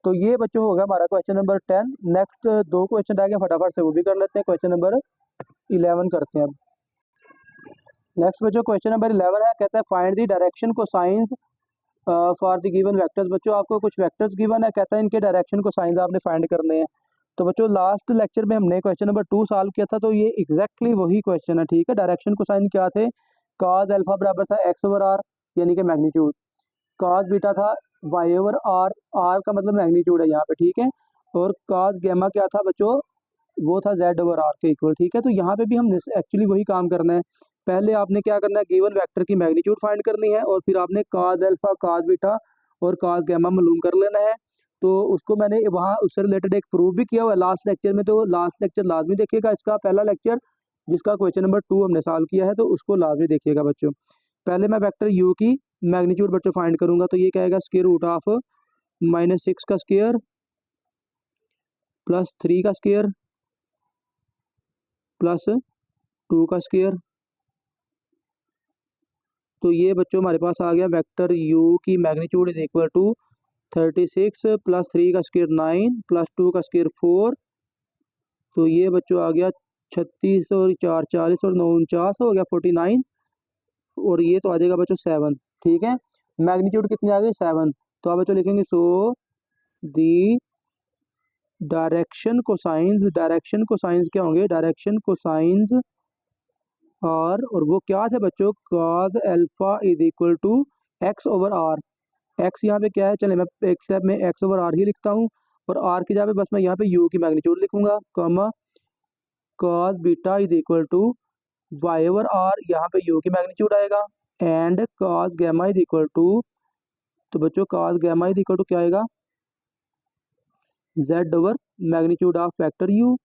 Speaker 1: तो ये बच्चों होगा हमारा क्वेश्चन नंबर 10। नेक्स्ट दो क्वेश्चन रह गए, फटाफट से वो भी कर लेते हैं। क्वेश्चन नंबर 11 करते हैं अब। नेक्स्ट बच्चों क्वेश्चन नंबर 11 है, कहता है find the direction cosines for the given vectors. बच्चों आपको कुछ वेक्टर्स गिवन है, कहता है इनके डायरेक्शन को साइंस आपने फाइंड करने हैं। तो बच्चों लास्ट लेक्चर में हमने क्वेश्चन नंबर 2 सॉल्व किया था, तो ये एग्जैक्टली वही क्वेश्चन है, ठीक है। डायरेक्शन को साइन क्या थे, cos अल्फा बराबर था x ओवर r यानी कि मैग्नीट्यूड, cos बीटा था y ओवर r, r का मतलब मैग्नीट्यूड है यहाँ पे, ठीक है। और cos गैमा क्या था बच्चों, वो था z ओवर r के इक्वल, ठीक है। तो यहाँ पे भी हम एक्चुअली वही काम करना है। पहले आपने क्या करना है, गिवन वेक्टर की मैग्नीट्यूड फाइंड करनी है और फिर आपने cos अल्फा, cos बीटा और cos गैमा मालूम कर लेना है। तो उसको मैंने वहाँ उससे रिलेटेड एक प्रूफ भी किया हुआ है लास्ट लेक्चर में, तो लास्ट लेक्चर लाजमी देखिएगा, इसका पहला लेक्चर जिसका क्वेश्चन नंबर 2 हमने सॉल्व किया है, तो उसको लाजमी देखिएगा बच्चों। पहले मैं वेक्टर u की मैग्नीट्यूड बच्चों फाइंड करूंगा, तो ये क्या आएगा, स्क्वायर रूट ऑफ -6 का स्क्वायर प्लस 3 का स्क्वायर प्लस 2 का स्क्वायर। तो ये बच्चों हमारे पास आ गया वेक्टर u की magnitude is equal to 36 plus 3 का स्क्वायर 9 प्लस 2 का स्क्वायर 4। तो ये बच्चों आ गया 36 और 4 40 और 9 49 हो गया 49, और ये तो आ जाएगा बच्चों 7, ठीक है। मैग्नीट्यूड कितनी आ गई, 7। तो आप बच्चों लिखेंगे सो दी डायरेक्शन कोसाइंस क्या होंगे, डायरेक्शन कोसाइंस और वो क्या थे बच्चों, cos alpha is equal to x over r. X यहाँ पे क्या है, चले मैं एक स्टेप में एक्स ओवर आर ही लिखता हूँ, और आर की जगह पे बस मैं यहाँ पे यू की मैग्नीट्यूड लिखूंगा, comma cos beta is equal to y over r, यहाँ पे यू की मैग्नीट्यूड आएगा, and cos gamma is equal to, तो बच्चों cos gamma is equal to क्या आएगा, z over magnitude of vector u।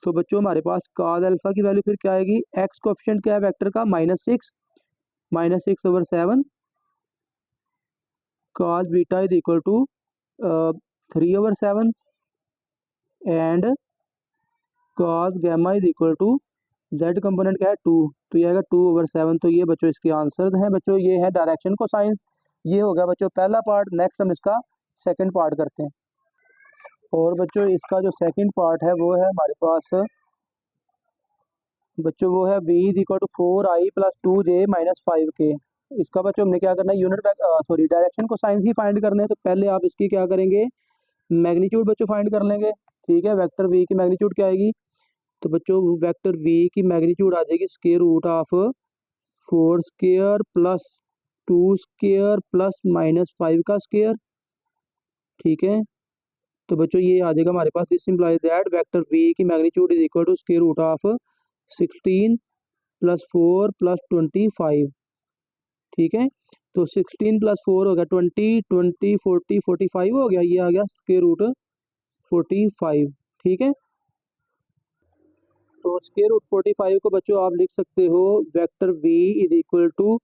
Speaker 1: तो बच्चों हमारे पास cos अल्फा की वैल्यू फिर क्या आएगी, x कोएफिशिएंट क्या है वेक्टर का, -6 over 7, cos beta is equal to 3 over 7, and cos gamma is equal to z component क्या है 2, तो ये आएगा 2 ओवर 7। तो ये बच्चों इसके आंसर हैं बच्चों, ये है डायरेक्शन को साइंस। ये हो गया बच्चों पहला पार्ट। नेक्स्ट हम इसका सेकंड पार्ट करते हैं, और बच्चों इसका जो सेकंड पार्ट है वो है हमारे पास बच्चों, वो है v is equal to 4i plus 2j minus 5k। इसका बच्चों हमने क्या करना है, डायरेक्शन को साइंस ही फाइंड करने हैं। तो पहले आप इसकी क्या करेंगे, मैग्नीट्यूड बच्चों फाइंड कर लेंगे, ठीक है। वेक्टर v की मैग्नीट्यूड क्या आएगी, तो बच्चों वेक्टर v की मैग्नीट्यूड आ जाएगी square root of 4 square plus 2 square plus -5 का स्क्वायर, ठीक है। तो बच्चों ये आ जाएगा हमारे पास, this implies that vector v की magnitude is equal to square root of 16 plus 4 plus 25, ठीक है। तो 16 प्लस 4 हो गया 20, 20 40 45 हो गया, ये आ गया स्क्वायर रूट 45, ठीक है। तो स्क्वायर रूट 45 को बच्चों आप लिख सकते हो vector v is equal to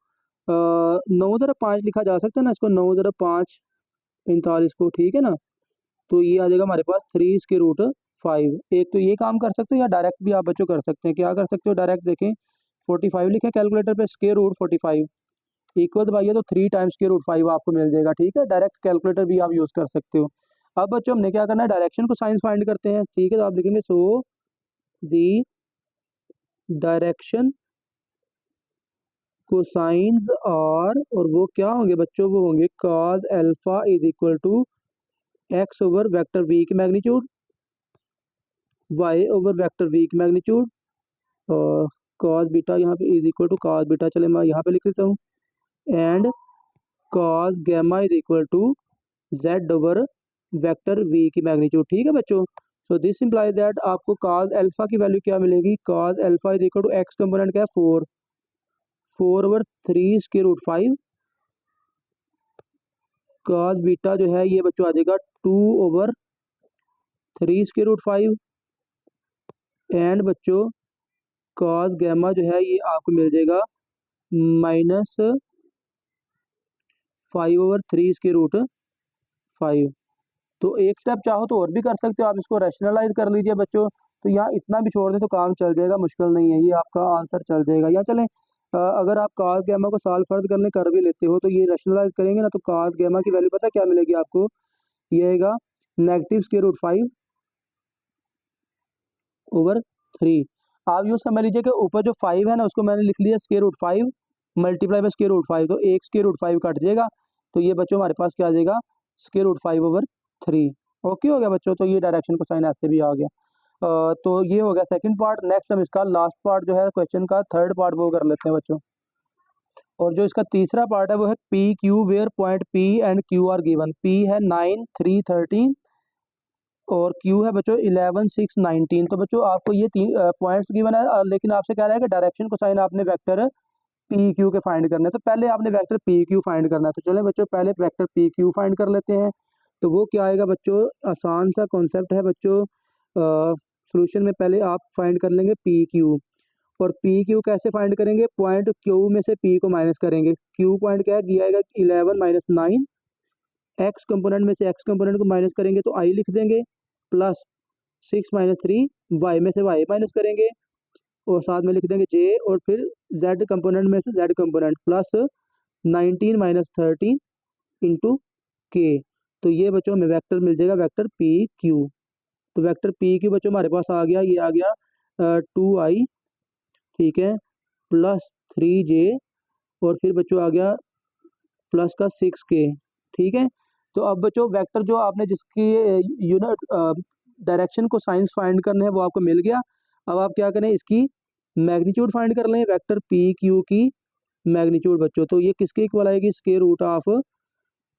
Speaker 1: 9 × 5 लिखा जा सकता है ना इसको, 9 × 5 45 को, ठीक है ना। तो ये आ जाएगा हमारे पास 3 स्क्वायर रूट 5। एक तो ये काम कर सकते हो, या डायरेक्ट भी आप बच्चों कर सकते हैं। क्या कर सकते हो, डायरेक्ट देखें 45 लिखें कैलकुलेटर पे, स्क्वायर रूट 45 इक्वल दबाइए तो 3 टाइम्स स्क्वायर रूट 5 आपको मिल जाएगा, ठीक है। डायरेक्ट कैलकुलेटर भी आप यूज़ कर सकते हो। अब बच्चों हमने क्या करना है, डायरेक्शन को साइंस फाइंड करते हैं, ठीक है। तो आप लिखेंगे सो दी डायरेक्शन कोसाइंस और वो क्या होंगे बच्चों, वो होंगे cos alpha is equal to x over vector v की magnitude, y over vector v की मैग्नीट्यूड, और cos बीटा यहाँ पे is equal to cos beta, चले मैं यहाँ पे लिख देता हूँ, and cos gamma is equal to z over vector v की मैग्नीट्यूड, ठीक है बच्चों। सो दिस इंप्लाइज दैट आपको cos अल्फा की वैल्यू क्या मिलेगी, cos alpha is equal to x component क्या है 4 over 3 square root 5, cos beta जो है ये बच्चों आ जाएगा 2 ओवर 3 स्क्वायर रूट 5, एंड बच्चों cos गैमा जो है ये आपको मिल जाएगा -5 ओवर 3 स्क्वायर रूट 5। तो एक स्टेप चाहो तो और भी कर सकते हो, आप इसको रैशनलाइज कर लीजिए बच्चों। तो यहाँ इतना भी छोड़ दें तो काम चल जाएगा, मुश्किल नहीं है, ये आपका आंसर चल जाएगा। या चलें अगर आप cos गैमा को सॉल्व फर्द करने कर भी लेते हो, तो ये रैशनलाइज करेंगे ना, तो cos गैमा की वैल्यू पता क्या मिलेगी आपको, ये आएगा नेगेटिव स्क्वायर रूट 5 ओवर 3। आप यूँ समझ लीजिए कि ऊपर जो 5 है ना, उसको मैंने लिख लिया square root 5 multiply by square root 5, तो एक स्क्वायर रूट 5 कट जाएगा, तो ये बच्चों हमारे पास क्या आ जाएगा, स्क्वायर रूट 5/3। ओके हो गया बच्चों, तो ये डायरेक्शन को साइन ऐसे भी आ गया। तो ये हो गया सेकंड पार्ट। नेक्स्ट हम इसका लास्ट पार्ट जो है क्वेश्चन का, थर्ड पार्ट वो कर लेते हैं बच्चों। और जो इसका तीसरा पार्ट है वो है p q, where point p and q are given. P है 9, 3, 13 और क्यू है बच्चों 11, 6, 19। तो बच्चों आपको ये तीन पॉइंट्स गिवन है, लेकिन आपसे कह रहा है कि डायरेक्शन को साइन आपने वेक्टर पी क्यू के फाइंड करना है। तो पहले आपने वेक्टर पी क्यू फाइंड करना है। तो चलें बच्चों पहले वेक्टर पी क्यू फाइंड कर लेते हैं। तो वो क्या आएगा बच्चों, आसान सा कॉन्सेप्ट है बच्चों। सॉल्यूशन में पहले आप फाइंड कर लेंगे पी क्यू। और पी क्यू कैसे फाइंड करेंगे, पॉइंट क्यू में से पी को माइनस करेंगे। क्यू पॉइंट क्या है, ये आएगा 11 माइनस 9। एक्स कंपोनेंट में से एक्स कंपोनेंट को माइनस करेंगे तो आई लिख देंगे, प्लस 6 माइनस 3, वाई में से वाई माइनस करेंगे और साथ में लिख देंगे जे, और फिर जेड कंपोनेंट में से Z component, plus 19 minus 13 into के। तो ये बच्चों हमें वेक्टर मिल जाएगा, वेक्टर पी क्यू। तो वेक्टर पी क्यू बच्चों हमारे पास आ गया, ये आ गया 2i, ठीक है, प्लस 3j, और फिर बच्चों आ गया प्लस का 6k, ठीक है। तो अब बच्चों वेक्टर जो आपने जिसकी यूनिट डायरेक्शन को साइंस फाइंड करने हैं वो आपको मिल गया। अब आप क्या करें, इसकी मैग्नीट्यूड फाइंड कर लें, वेक्टर पी क्यू की मैग्नीट्यूड बच्चों। तो ये किसके इक्वल आएगी, स्क्वायर रूट ऑफ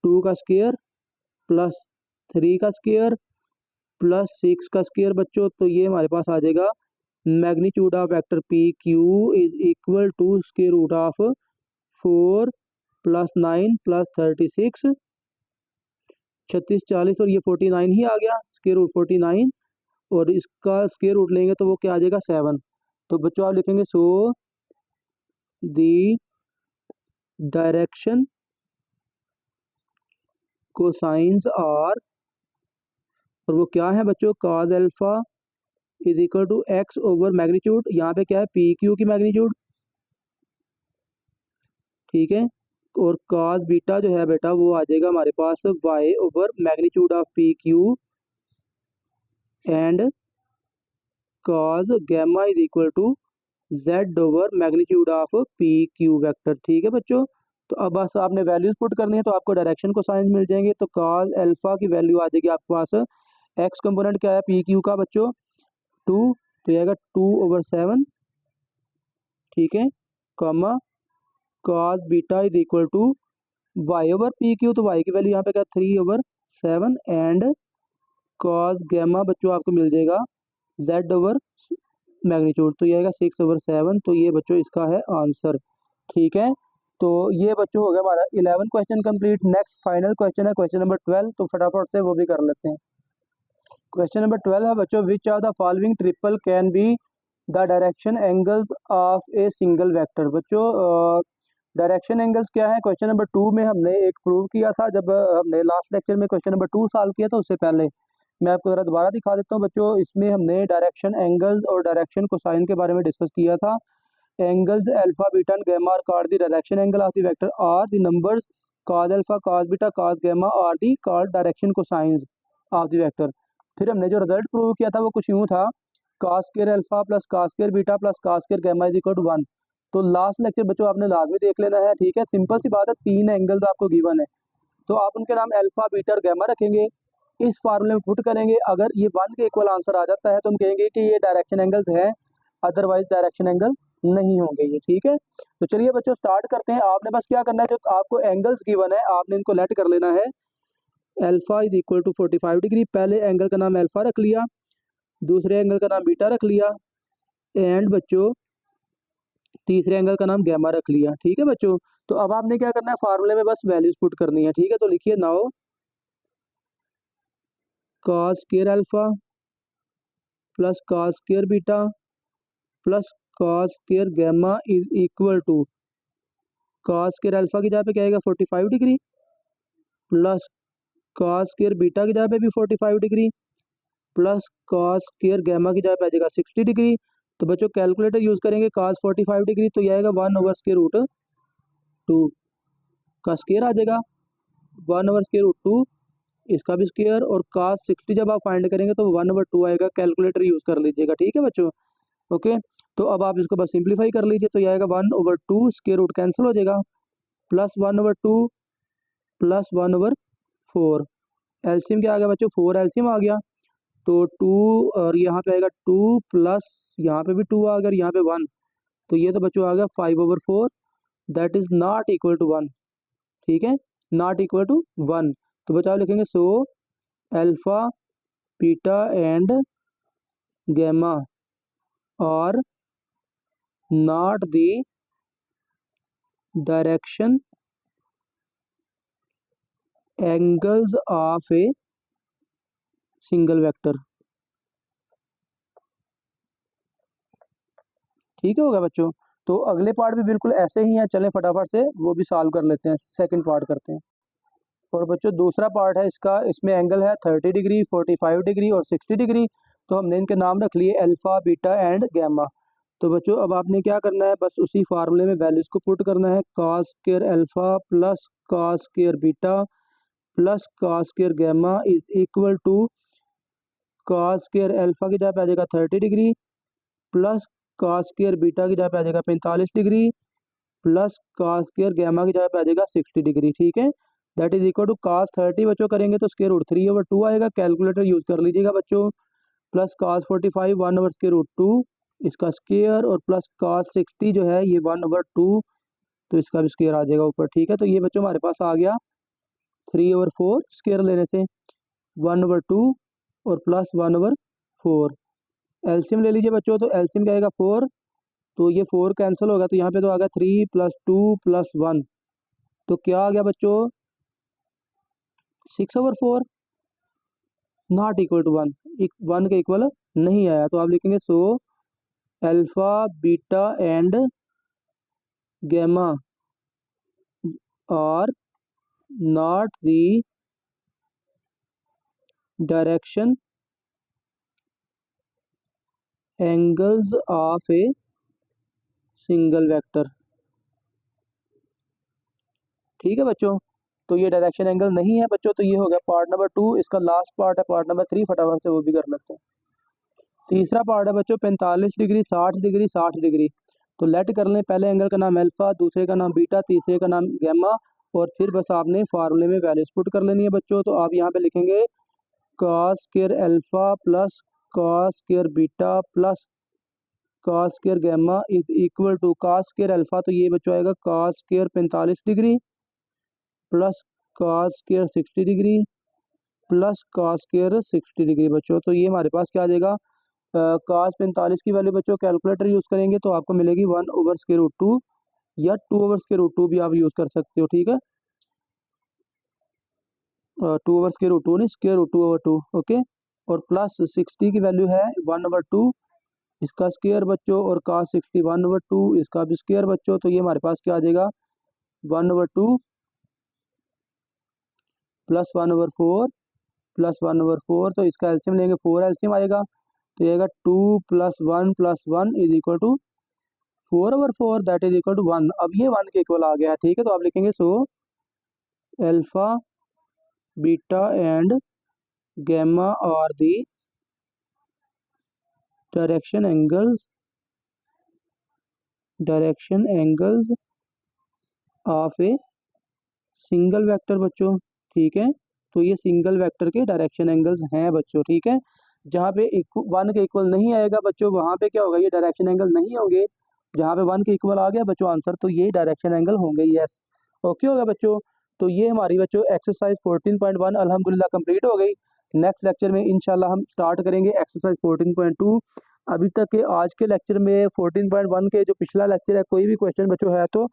Speaker 1: 2 का स्क्वायर प्लस 3 का स्क्वायर प्लस 6 का स्क्वायर बच्चों। तो ये हमारे पास आ जाएगा magnitude of vector p q is equal to square root of 4 plus 9 plus 36, 36, 40 और ये 49 ही आ गया, स्क्वायर रूट 49। और इसका स्क्वायर रूट लेंगे तो वो क्या आ जाएगा 7। तो बच्चों आप लिखेंगे so the direction cosines are, और वो क्या है बच्चों, cos alpha is equal to x over magnitude. यहाँ पे क्या है, पी क्यू की मैग्नीट्यूड, ठीक है। और काज बीटा जो है बेटा वो आ जाएगा हमारे पास Y over magnitude of P Q and cos gamma is equal to Z over magnitude of P Q vector, ठीक है बच्चों। तो अब बस आपने वैल्यूज पुट करनी है तो आपको डायरेक्शन को साइंस मिल जाएंगे। तो काज अल्फा की वैल्यू आ जाएगी आपके पास, एक्स कंपोनेंट क्या है पी क्यू का बच्चों 2, तो ये आएगा 2/7, ठीक है, comma cos beta is equal to y over p q, तो वाई की वैल्यू यहाँ पे क्या 3/7 एंड काज गैमा बच्चों आपको मिल जाएगा जेड ओवर मैग्नीट्यूड, तो ये आएगा 6/7। तो ये बच्चों इसका है आंसर, ठीक है। तो ये बच्चों हो गया हमारा 11 question complete. Next final question है क्वेश्चन नंबर 12, तो फटाफट से वो भी कर लेते हैं। क्वेश्चन नंबर 12 है बच्चों, which of the following triple can be the direction angles of a single vector. बच्चों डायरेक्शन एंगल्स क्या है, क्वेश्चन नंबर 2 में हमने एक प्रूव किया था जब हमने लास्ट लेक्चर में क्वेश्चन नंबर 2 सॉल्व किया था। उससे पहले मैं आपको ज़रा दोबारा दिखा देता हूँ बच्चों। इसमें हमने डायरेक्शन एंगल्स और डायरेक्शन कोसाइन के बारे में डिस्कस किया था। Angles alpha beta and gamma are called the direction angle of the vector, are the numbers cos alpha cos beta cos gamma are the called direction cosines of the vector. फिर हमने जो result prove किया था वो कुछ यूँ था, cos square alpha plus cos square beta plus cos square gamma is equal to 1। तो लास्ट लेक्चर बच्चों आपने लाजमी देख लेना है, ठीक है। सिंपल सी बात है, 3 एंगल्स आपको गिवन है तो आप उनके नाम अल्फा बीटा और गैमा रखेंगे, इस फार्मूले में पुट करेंगे। अगर ये 1 के इक्वल आंसर आ जाता है तो हम कहेंगे कि ये डायरेक्शन एंगल्स हैं, अदरवाइज डायरेक्शन एंगल नहीं होंगे ये, ठीक है। तो चलिए बच्चों स्टार्ट करते हैं। आपने बस क्या करना है, जो आपको एंगल्स गिवन है आपने इनको लेट कर लेना है। Alpha is equal to 45 degree, पहले एंगल का नाम अल्फा रख लिया, दूसरे एंगल का नाम बीटा रख लिया एंड बच्चों तीसरे एंगल का नाम गैमा रख लिया, ठीक है बच्चों। तो अब आपने क्या करना है, फार्मूले में बस वैल्यूज पुट करनी है, ठीक है। तो लिखिए now cos square alpha plus cos square beta plus cos square gamma is equal to cos square alpha की जगह पे क्या आएगा 45 degree plus cos square beta की जगह पे भी 45 degree plus cos square gamma की जगह पे आ जाएगा 60 डिग्री। तो बच्चों कैलकुलेटर यूज करेंगे, cos 45 डिग्री तो यह आएगा 1/√2 का स्क्वायर आ जाएगा, 1/√2 इसका भी स्क्वायर, और cos 60 जब आप फाइंड करेंगे तो 1/2 आएगा। कैलकुलेटर यूज कर लीजिएगा, ठीक है बच्चों, ओके। तो अब आप इसको बस सिंप्लीफाई कर लीजिए, तो यह आएगा 1/2, स्क्वायर रूट कैंसिल हो जाएगा, प्लस 1/2 प्लस 1/4। एलसीएम क्या आ गया बच्चों, 4 एलसीएम आ गया। तो 2 और यहाँ पे आएगा 2 प्लस यहाँ पे भी 2 आ गया और यहाँ पे 1, तो ये तो बच्चों आ गया 5/4, that is not equal to 1। ठीक है, नॉट इक्वल टू 1। तो बच्चों आप लिखेंगे so alpha beta and gamma और not the direction angles of a single vector. ठीक होगा बच्चों। तो अगले पार्ट भी बिल्कुल ऐसे ही हैं, चलें फटाफट से वो भी सॉल्व कर लेते हैं, सेकंड पार्ट करते हैं। और बच्चों दूसरा पार्ट है इसका, इसमें एंगल है 30 डिग्री, 45 डिग्री और 60 डिग्री। तो हमने इनके नाम रख लिए अल्फा बीटा एंड गैमा। तो बच्चों अब आपने क्या करना है, बस उसी फार्मूले में वैल्यूज को पुट करना है, cos square alpha plus cos square beta plus cos square gamma is equal to cos square alpha की जगह पे आ जाएगा 30 degree plus cos square beta की जगह पे आ जाएगा 45 degree plus cos square gamma की जगह पे आ जाएगा 60 डिग्री। ठीक है, that is equal to cos 30 बच्चों करेंगे तो स्क्वायर रूट 3/2 आएगा, कैलकुलेटर यूज कर लीजिएगा बच्चों, प्लस cos 45 1/√2 इसका स्क्वायर और प्लस cos 60 जो है ये 1/2, तो इसका भी स्क्वायर आ जाएगा ऊपर। ठीक है, तो ये बच्चों हमारे पास आ गया 3/4 स्क्वायर लेने से 1/2 और प्लस 1/4। एलसीएम ले लीजिए बच्चों, तो एलसीएम क्या आएगा 4, तो ये 4 कैंसिल होगा, तो यहाँ पे तो आ गया 3 + 2 + 1, तो क्या आ गया बच्चों 6/4, नॉट इक्वल टू 1, 1 के इक्वल नहीं आया। तो आप लिखेंगे so alpha beta and gamma are not the direction angles of a single vector. ठीक है बच्चों, तो ये डायरेक्शन एंगल नहीं है बच्चों। तो ये हो गया पार्ट नंबर 2, इसका लास्ट पार्ट है पार्ट नंबर 3, फटाफट से वो भी कर लेते हैं। तीसरा पार्ट है बच्चों 45 डिग्री 60 डिग्री 60 डिग्री। तो लेट कर लें, पहले एंगल का नाम अल्फा, दूसरे का नाम बीटा, तीसरे का नाम गैमा, और फिर बस आपने फार्मूले में वैल्यूज पुट कर लेनी है बच्चों। तो आप यहाँ पे लिखेंगे cos square alpha plus cos square beta plus cos square gamma is equal to cos square alpha, तो ये बच्चों आएगा cos square 45 degree plus cos square 60 degree plus cos square 60 degree बच्चों। तो ये हमारे पास क्या आ जाएगा, cos 45 की वैल्यू बच्चों कैलकुलेटर यूज़ करेंगे तो आपको मिलेगी 1/√2 या 2/√2 भी आप यूज़ कर सकते हो। ठीक है, 2/√2 नहीं, √2/2, ओके। और प्लस 60 की वैल्यू है 1/2 इसका स्क्वायर बच्चों, और cos 60 1/2 इसका भी स्क्वायर बच्चों। तो ये हमारे पास क्या आ जाएगा 1/2 प्लस 1/4 प्लस 1/4, तो इसका एलसीएम लेंगे 4 एलसीएम आएगा, तो ये आएगा 2 + 1 + 1 is equal to 4/4, that is equal to 1। अब ये 1 के इक्वल आ गया है। ठीक है, तो आप लिखेंगे so alpha beta and gamma are the direction angles of a single vector बच्चों। ठीक है, तो ये सिंगल वेक्टर के डायरेक्शन एंगल्स हैं बच्चों। ठीक है, जहाँ पे 1 के इक्वल नहीं आएगा बच्चों वहाँ पे क्या होगा, ये डायरेक्शन एंगल नहीं होंगे। जहाँ पे 1 के इक्वल आ गया बच्चों आंसर, तो ये डायरेक्शन एंगल होंगे, यस, ओके होगा बच्चों। तो ये हमारी बच्चों एक्सरसाइज 14.1 अल्हम्दुलिल्लाह कंप्लीट हो गई। नेक्स्ट लेक्चर में इंशाल्लाह हम स्टार्ट करेंगे एक्सरसाइज 14.2। अभी तक के आज के लेक्चर में 14.1 के जो पिछला लेक्चर है, कोई भी क्वेश्चन बच्चों है तो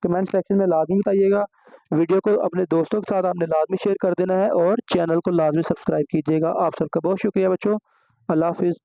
Speaker 1: कमेंट सेक्शन में लाजमी बताइएगा। वीडियो को अपने दोस्तों के साथ आपने लाजमी शेयर कर देना है और चैनल को लाजमी सब्सक्राइब कीजिएगा। आप सबका बहुत शुक्रिया बच्चों, अल्लाह हाफिज़।